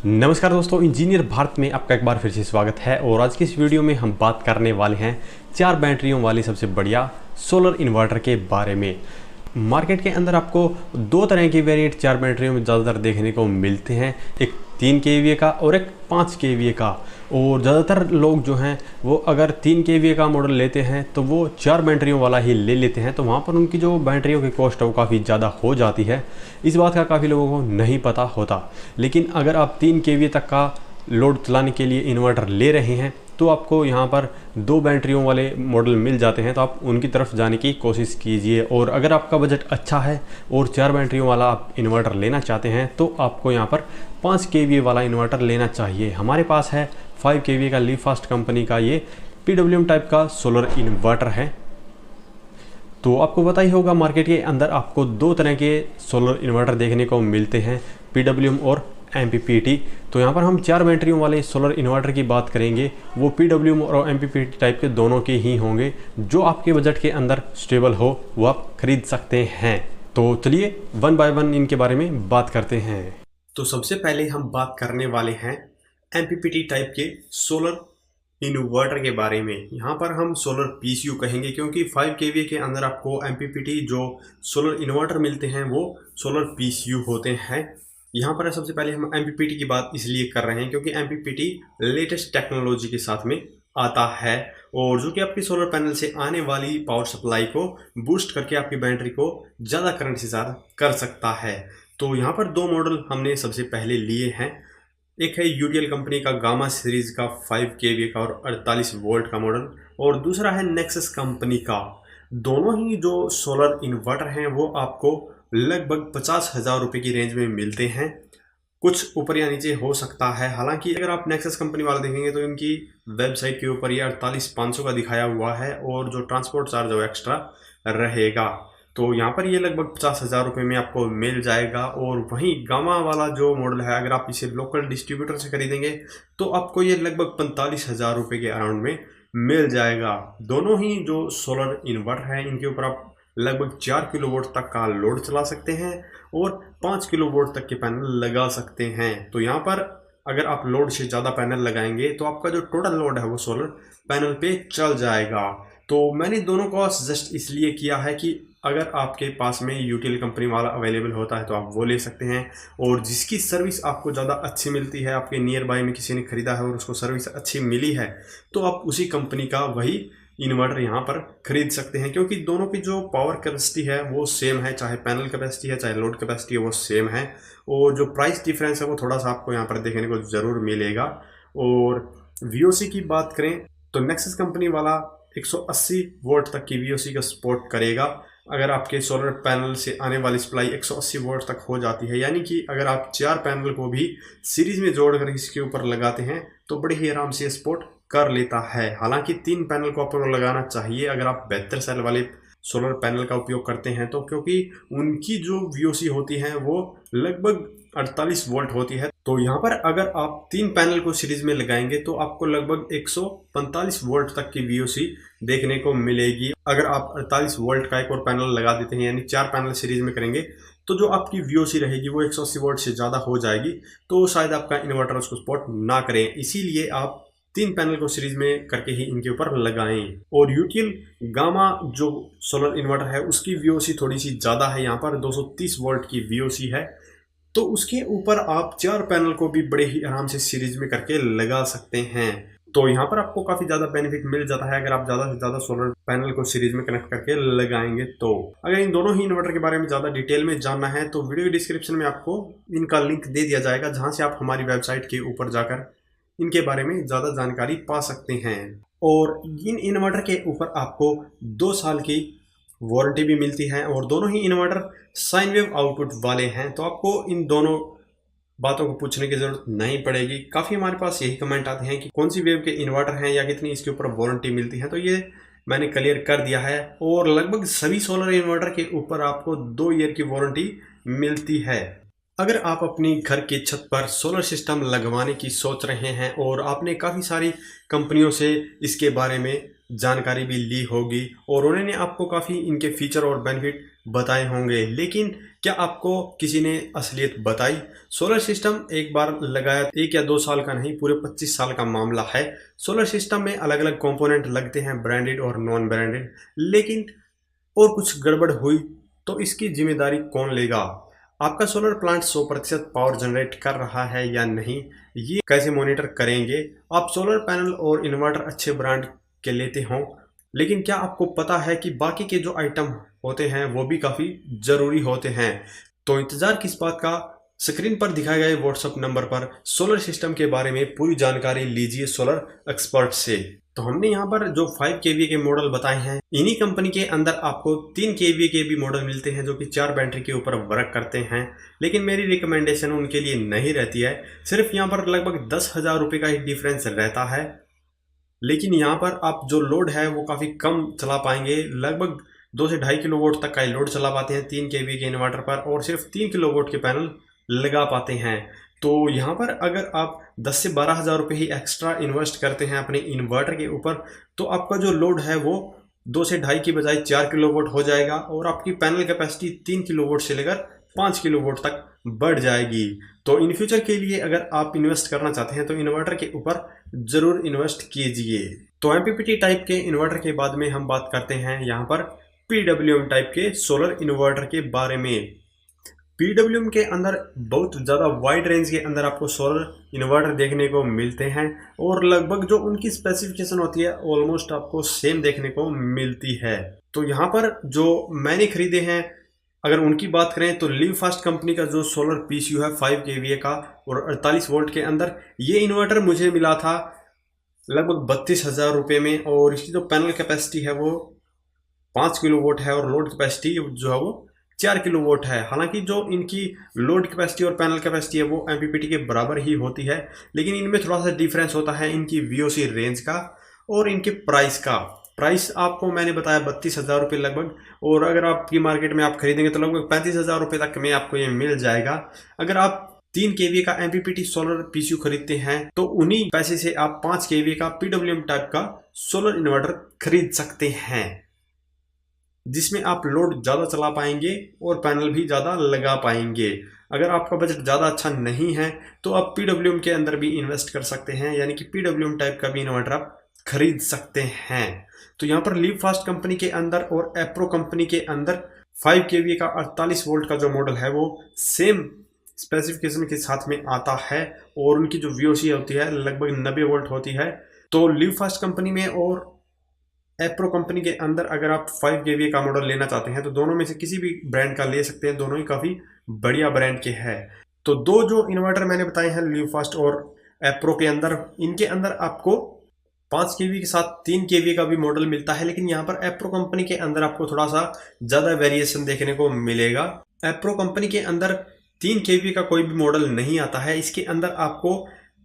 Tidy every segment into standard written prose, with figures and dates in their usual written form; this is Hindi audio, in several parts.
नमस्कार दोस्तों, इंजीनियर भारत में आपका एक बार फिर से स्वागत है। और आज की इस वीडियो में हम बात करने वाले हैं 4 बैटरियों वाली सबसे बढ़िया सोलर इन्वर्टर के बारे में। मार्केट के अंदर आपको 2 तरह के वेरिएंट 4 बैटरियों में ज़्यादातर देखने को मिलते हैं, एक 3 kVA का और एक 5 kVA का। और ज़्यादातर लोग जो हैं वो अगर 3 kVA का मॉडल लेते हैं तो वो 4 बैटरियों वाला ही ले लेते हैं, तो वहाँ पर उनकी जो बैटरियों की कॉस्ट है वो काफ़ी ज़्यादा हो जाती है। इस बात का काफ़ी लोगों को नहीं पता होता। लेकिन अगर आप 3 kVA तक का लोड चलाने के लिए इन्वर्टर ले रहे हैं तो आपको यहाँ पर 2 बैटरियों वाले मॉडल मिल जाते हैं, तो आप उनकी तरफ जाने की कोशिश कीजिए। और अगर आपका बजट अच्छा है और 4 बैटरियों वाला आप इन्वर्टर लेना चाहते हैं तो आपको यहाँ पर 5 kVA वाला इन्वर्टर लेना चाहिए। हमारे पास है 5 kVA का लीफास्ट कंपनी का ये PWM टाइप का सोलर इन्वर्टर है। तो आपको पता ही होगा मार्केट के अंदर आपको 2 तरह के सोलर इन्वर्टर देखने को मिलते हैं, PWM और MPPT। तो यहाँ पर हम 4 बैटरियों वाले सोलर इन्वर्टर की बात करेंगे, वो PWM और MPPT टाइप के दोनों के ही होंगे। जो आपके बजट के अंदर स्टेबल हो वो आप खरीद सकते हैं। तो चलिए 1 बाय 1 इनके बारे में बात करते हैं। तो सबसे पहले हम बात करने वाले हैं MPPT टाइप के सोलर इन्वर्टर के बारे में। यहाँ पर हम सोलर PCU कहेंगे क्योंकि 5 kVA के अंदर आपको MPPT जो सोलर इन्वर्टर मिलते हैं वो सोलर PCU होते हैं। यहाँ पर सबसे पहले हम MPPT की बात इसलिए कर रहे हैं क्योंकि MPPT लेटेस्ट टेक्नोलॉजी के साथ में आता है और जो कि आपकी सोलर पैनल से आने वाली पावर सप्लाई को बूस्ट करके आपकी बैटरी को ज़्यादा करंट से ज़्यादा कर सकता है। तो यहाँ पर 2 मॉडल हमने सबसे पहले लिए हैं। एक है UTL कंपनी का गामा सीरीज का 5 kVA का और 48 वोल्ट का मॉडल, और दूसरा है नेक्सस कंपनी का। दोनों ही जो सोलर इन्वर्टर हैं वो आपको लगभग 50,000 रुपये की रेंज में मिलते हैं। कुछ ऊपर या नीचे हो सकता है। हालांकि अगर आप नेक्सस कंपनी वाला देखेंगे तो इनकी वेबसाइट के ऊपर ये 48,500 का दिखाया हुआ है और जो ट्रांसपोर्ट चार्ज है वो एक्स्ट्रा रहेगा। तो यहाँ पर ये लगभग 50,000 रुपये में आपको मिल जाएगा। और वहीं गामा वाला जो मॉडल है अगर आप इसे लोकल डिस्ट्रीब्यूटर से खरीदेंगे तो आपको ये लगभग 45,000 रुपये के अराउंड में मिल जाएगा। दोनों ही जो सोलर इन्वर्टर हैं इनके ऊपर आप लगभग 4 किलोवाट तक का लोड चला सकते हैं और 5 किलोवाट तक के पैनल लगा सकते हैं। तो यहाँ पर अगर आप लोड से ज़्यादा पैनल लगाएंगे तो आपका जो टोटल लोड है वो सोलर पैनल पे चल जाएगा। तो मैंने दोनों को सजेस्ट इसलिए किया है कि अगर आपके पास में UTL कंपनी वाला अवेलेबल होता है तो आप वो ले सकते हैं, और जिसकी सर्विस आपको ज़्यादा अच्छी मिलती है, आपके नियर बाय में किसी ने ख़रीदा है और उसको सर्विस अच्छी मिली है, तो आप उसी कंपनी का वही इन्वर्टर यहाँ पर खरीद सकते हैं। क्योंकि दोनों की जो पावर कैपेसिटी है वो सेम है, चाहे पैनल कैपेसिटी है चाहे लोड कैपेसिटी है वो सेम है, और जो प्राइस डिफरेंस है वो थोड़ा सा आपको यहाँ पर देखने को ज़रूर मिलेगा। और VOC की बात करें तो नेक्सस कंपनी वाला 180 वोल्ट तक की VOC का सपोर्ट करेगा। अगर आपके सोलर पैनल से आने वाली सप्लाई 180 वोल्ट तक हो जाती है, यानी कि अगर आप 4 पैनल को भी सीरीज में जोड़कर इसके ऊपर लगाते हैं तो बड़े ही आराम से सपोर्ट कर लेता है। हालांकि 3 पैनल को आपको लगाना चाहिए अगर आप बेहतर सेल वाले सोलर पैनल का उपयोग करते हैं, तो क्योंकि उनकी जो VOC होती है वो लगभग 48 वोल्ट होती है। तो यहाँ पर अगर आप 3 पैनल को सीरीज में लगाएंगे तो आपको लगभग 145 वोल्ट तक की VOC देखने को मिलेगी। अगर आप 48 वोल्ट का एक और पैनल लगा देते हैं यानी 4 पैनल सीरीज में करेंगे तो जो आपकी VOC रहेगी वो 180 वोल्ट से ज़्यादा हो जाएगी, तो शायद आपका इन्वर्टर उसको सपोर्ट ना करें। इसीलिए आप 3 पैनल को सीरीज में करके ही इनके ऊपर लगाएं। और UTL गामा जो सोलर इन्वर्टर है उसकी VOC थोड़ी सी ज़्यादा है, यहाँ पर 230 वोल्ट की VOC है, तो उसके ऊपर आप 4 पैनल को भी बड़े ही आराम से सीरीज में करके लगा सकते हैं। तो यहाँ पर आपको काफ़ी ज़्यादा बेनिफिट मिल जाता है अगर आप ज़्यादा से ज़्यादा सोलर पैनल को सीरीज में कनेक्ट करके लगाएंगे। तो अगर इन दोनों ही इन्वर्टर के बारे में ज़्यादा डिटेल में जानना है तो वीडियो डिस्क्रिप्शन में आपको इनका लिंक दे दिया जाएगा, जहाँ से आप हमारी वेबसाइट के ऊपर जाकर इनके बारे में ज़्यादा जानकारी पा सकते हैं। और इन इन्वर्टर के ऊपर आपको 2 साल की वारंटी भी मिलती है, और दोनों ही इन्वर्टर साइन वेव आउटपुट वाले हैं, तो आपको इन दोनों बातों को पूछने की ज़रूरत नहीं पड़ेगी। काफ़ी हमारे पास यही कमेंट आते हैं कि कौन सी वेव के इन्वर्टर हैं या कितनी इसके ऊपर वारंटी मिलती है, तो ये मैंने क्लियर कर दिया है। और लगभग सभी सोलर इन्वर्टर के ऊपर आपको 2 ईयर की वारंटी मिलती है। अगर आप अपनी घर की छत पर सोलर सिस्टम लगवाने की सोच रहे हैं और आपने काफ़ी सारी कंपनियों से इसके बारे में जानकारी भी ली होगी और उन्होंने आपको काफ़ी इनके फीचर और बेनिफिट बताए होंगे, लेकिन क्या आपको किसी ने असलियत बताई? सोलर सिस्टम एक बार लगाया 1 या 2 साल का नहीं, पूरे 25 साल का मामला है। सोलर सिस्टम में अलग अलग कंपोनेंट लगते हैं, ब्रांडेड और नॉन ब्रांडेड, लेकिन और कुछ गड़बड़ हुई तो इसकी जिम्मेदारी कौन लेगा? आपका सोलर प्लांट 100% पावर जनरेट कर रहा है या नहीं, ये कैसे मॉनिटर करेंगे? आप सोलर पैनल और इन्वर्टर अच्छे ब्रांड के लेते हो, लेकिन क्या आपको पता है कि बाकी के जो आइटम होते हैं वो भी काफ़ी ज़रूरी होते हैं? तो इंतज़ार किस बात का? स्क्रीन पर दिखाए गए व्हाट्सएप नंबर पर सोलर सिस्टम के बारे में पूरी जानकारी लीजिए सोलर एक्सपर्ट से। तो हमने यहाँ पर जो 5 kVA के मॉडल बताए हैं, इन्हीं कंपनी के अंदर आपको 3 kVA के भी मॉडल मिलते हैं जो कि 4 बैटरी के ऊपर वर्क करते हैं, लेकिन मेरी रिकमेंडेशन उनके लिए नहीं रहती है। सिर्फ यहाँ पर लगभग 10,000 रुपये का ही डिफरेंस रहता है, लेकिन यहाँ पर आप जो लोड है वो काफ़ी कम चला पाएंगे। लगभग 2 से 2.5 किलोवाट तक का लोड चला पाते हैं 3 kVA के इन्वर्टर पर, और सिर्फ 3 किलोवाट के पैनल लगा पाते हैं। तो यहाँ पर अगर आप 10 से 12,000 रुपये ही एक्स्ट्रा इन्वेस्ट करते हैं अपने इन्वर्टर के ऊपर, तो आपका जो लोड है वो 2 से 2.5 की बजाय 4 किलोवाट हो जाएगा, और आपकी पैनल कैपेसिटी 3 किलोवाट से लेकर 5 किलोवाट तक बढ़ जाएगी। तो इन फ्यूचर के लिए अगर आप इन्वेस्ट करना चाहते हैं तो इन्वर्टर के ऊपर ज़रूर इन्वेस्ट कीजिए। तो एमपीपीटी टाइप के इन्वर्टर के बाद में हम बात करते हैं यहाँ पर पीडब्ल्यूएम टाइप के सोलर इन्वर्टर के बारे में। पीडब्ल्यूएम के अंदर बहुत ज़्यादा वाइड रेंज के अंदर आपको सोलर इन्वर्टर देखने को मिलते हैं, और लगभग जो उनकी स्पेसिफिकेशन होती है ऑलमोस्ट आपको सेम देखने को मिलती है। तो यहाँ पर जो मैंने खरीदे हैं, अगर उनकी बात करें तो लिव फास्ट कंपनी का जो सोलर पीसीयू है 5 kVA का और 48 वोल्ट के अंदर, ये इन्वर्टर मुझे मिला था लगभग 32,000 रुपये में, और इसकी जो पैनल कैपेसिटी है वो 5 किलोवाट है, और लोड कैपेसिटी जो है वो 4 किलोवाट है। हालांकि जो इनकी लोड कैपेसिटी और पैनल कैपेसिटी है वो एमपीपीटी के बराबर ही होती है, लेकिन इनमें थोड़ा सा डिफरेंस होता है इनकी वीओसी रेंज का और इनके प्राइस का। प्राइस आपको मैंने बताया 32,000 रुपये लगभग, और अगर आपकी मार्केट में आप खरीदेंगे तो लगभग 35,000 रुपये तक में आपको ये मिल जाएगा। अगर आप 3 kVA का एमपीपीटी सोलर पीसीयू खरीदते हैं तो उन्हीं पैसे से आप 5 kVA का पीडब्ल्यूएम टाइप का सोलर इन्वर्टर खरीद सकते हैं, जिसमें आप लोड ज़्यादा चला पाएंगे और पैनल भी ज़्यादा लगा पाएंगे। अगर आपका बजट ज़्यादा अच्छा नहीं है तो आप पीडब्ल्यूएम के अंदर भी इन्वेस्ट कर सकते हैं, यानी कि पीडब्ल्यूएम टाइप का भी इन्वर्टर आप खरीद सकते हैं। तो यहाँ पर लिव फास्ट कंपनी के अंदर और एप्रो कंपनी के अंदर 5 kVA का 48 वोल्ट का जो मॉडल है वो सेम स्पेसिफिकेशन के साथ में आता है, और उनकी जो वीओसी होती है लगभग 90 वोल्ट होती है। तो लिव फास्ट कंपनी में और एप्रो कंपनी के अंदर अगर आप 5 kVA का मॉडल लेना चाहते हैं तो दोनों में से किसी भी ब्रांड का ले सकते हैं, दोनों ही काफ़ी बढ़िया ब्रांड के हैं। तो दो जो इन्वर्टर मैंने बताए हैं लिव फास्ट और एप्रो के अंदर, इनके अंदर आपको 5 kVA के साथ 3 kVA का भी मॉडल मिलता है, लेकिन यहाँ पर एप्रो कंपनी के अंदर आपको थोड़ा सा ज़्यादा वेरिएशन देखने को मिलेगा। एप्रो कंपनी के अंदर 3 kVA का कोई भी मॉडल नहीं आता है, इसके अंदर आपको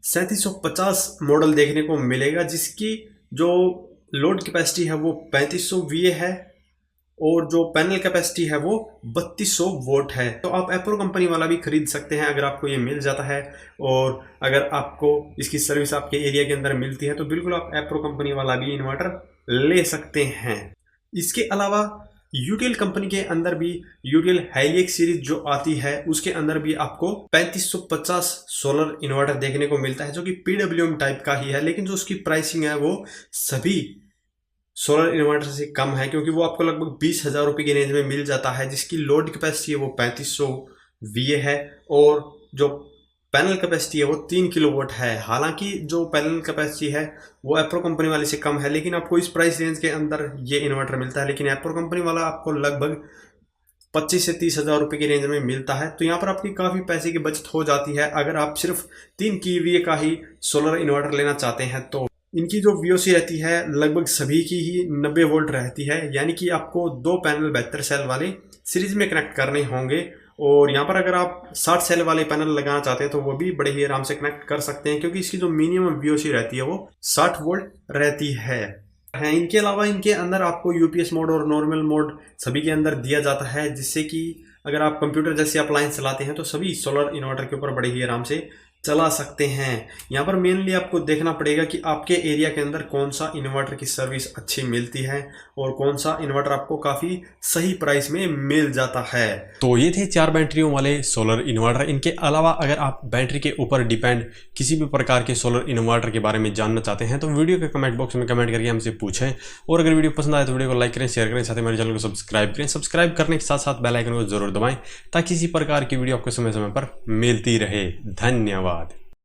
3750 मॉडल देखने को मिलेगा, जिसकी जो लोड कैपेसिटी है वो 3500 VA है और जो पैनल कैपेसिटी है वो 3200 वोट है। तो आप एप्रो कंपनी वाला भी खरीद सकते हैं अगर आपको ये मिल जाता है, और अगर आपको इसकी सर्विस आपके एरिया के अंदर मिलती है तो बिल्कुल आप एप्रो कंपनी वाला भी इन्वर्टर ले सकते हैं। इसके अलावा यूटीएल कंपनी के अंदर भी यूटीएल हाइलिक्स सीरीज जो आती है उसके अंदर भी आपको 3550 सोलर इन्वर्टर देखने को मिलता है, जो कि पीडब्ल्यूएम टाइप का ही है, लेकिन जो उसकी प्राइसिंग है वो सभी सोलर इन्वर्टर से कम है, क्योंकि वो आपको लगभग 20,000 रुपये की रेंज में मिल जाता है, जिसकी लोड कैपेसिटी है वो 3500 VA है और जो पैनल कैपेसिटी है वो 3 किलोवाट है। हालांकि जो पैनल कैपेसिटी है वो एप्रो कंपनी वाले से कम है, लेकिन आपको इस प्राइस रेंज के अंदर ये इन्वर्टर मिलता है, लेकिन एप्रो कंपनी वाला आपको लगभग 25 से 30,000 रुपये की रेंज में मिलता है। तो यहाँ पर आपकी काफ़ी पैसे की बचत हो जाती है अगर आप सिर्फ 3 kVA का ही सोलर इन्वर्टर लेना चाहते हैं। तो इनकी जो वीओसी रहती है लगभग सभी की ही 90 वोल्ट रहती है, यानी कि आपको 2 पैनल 72 सेल वाले सीरीज में कनेक्ट करने होंगे, और यहाँ पर अगर आप 60 सेल वाले पैनल लगाना चाहते हैं तो वो भी बड़े ही आराम से कनेक्ट कर सकते हैं, क्योंकि इसकी जो मिनिमम वीओसी रहती है वो 60 वोल्ट रहती है। इनके अलावा इनके अंदर आपको यूपीएस मोड और नॉर्मल मोड सभी के अंदर दिया जाता है, जिससे कि अगर आप कंप्यूटर जैसे अप्लायंस चलाते हैं तो सभी सोलर इन्वर्टर के ऊपर बड़े ही आराम से चला सकते हैं। यहाँ पर मेनली आपको देखना पड़ेगा कि आपके एरिया के अंदर कौन सा इन्वर्टर की सर्विस अच्छी मिलती है और कौन सा इन्वर्टर आपको काफ़ी सही प्राइस में मिल जाता है। तो ये थे 4 बैटरियों वाले सोलर इन्वर्टर। इनके अलावा अगर आप बैटरी के ऊपर डिपेंड किसी भी प्रकार के सोलर इन्वर्टर के बारे में जानना चाहते हैं तो वीडियो के कमेंट बॉक्स में कमेंट करके हमसे पूछें। और अगर वीडियो पसंद आए तो वीडियो को लाइक करें, शेयर करें, साथ ही हमारे चैनल को सब्सक्राइब करें। सब्सक्राइब करने के साथ साथ बेल आइकन को जरूर दबाएं ताकि इसी प्रकार की वीडियो आपको समय समय पर मिलती रहे। धन्यवाद।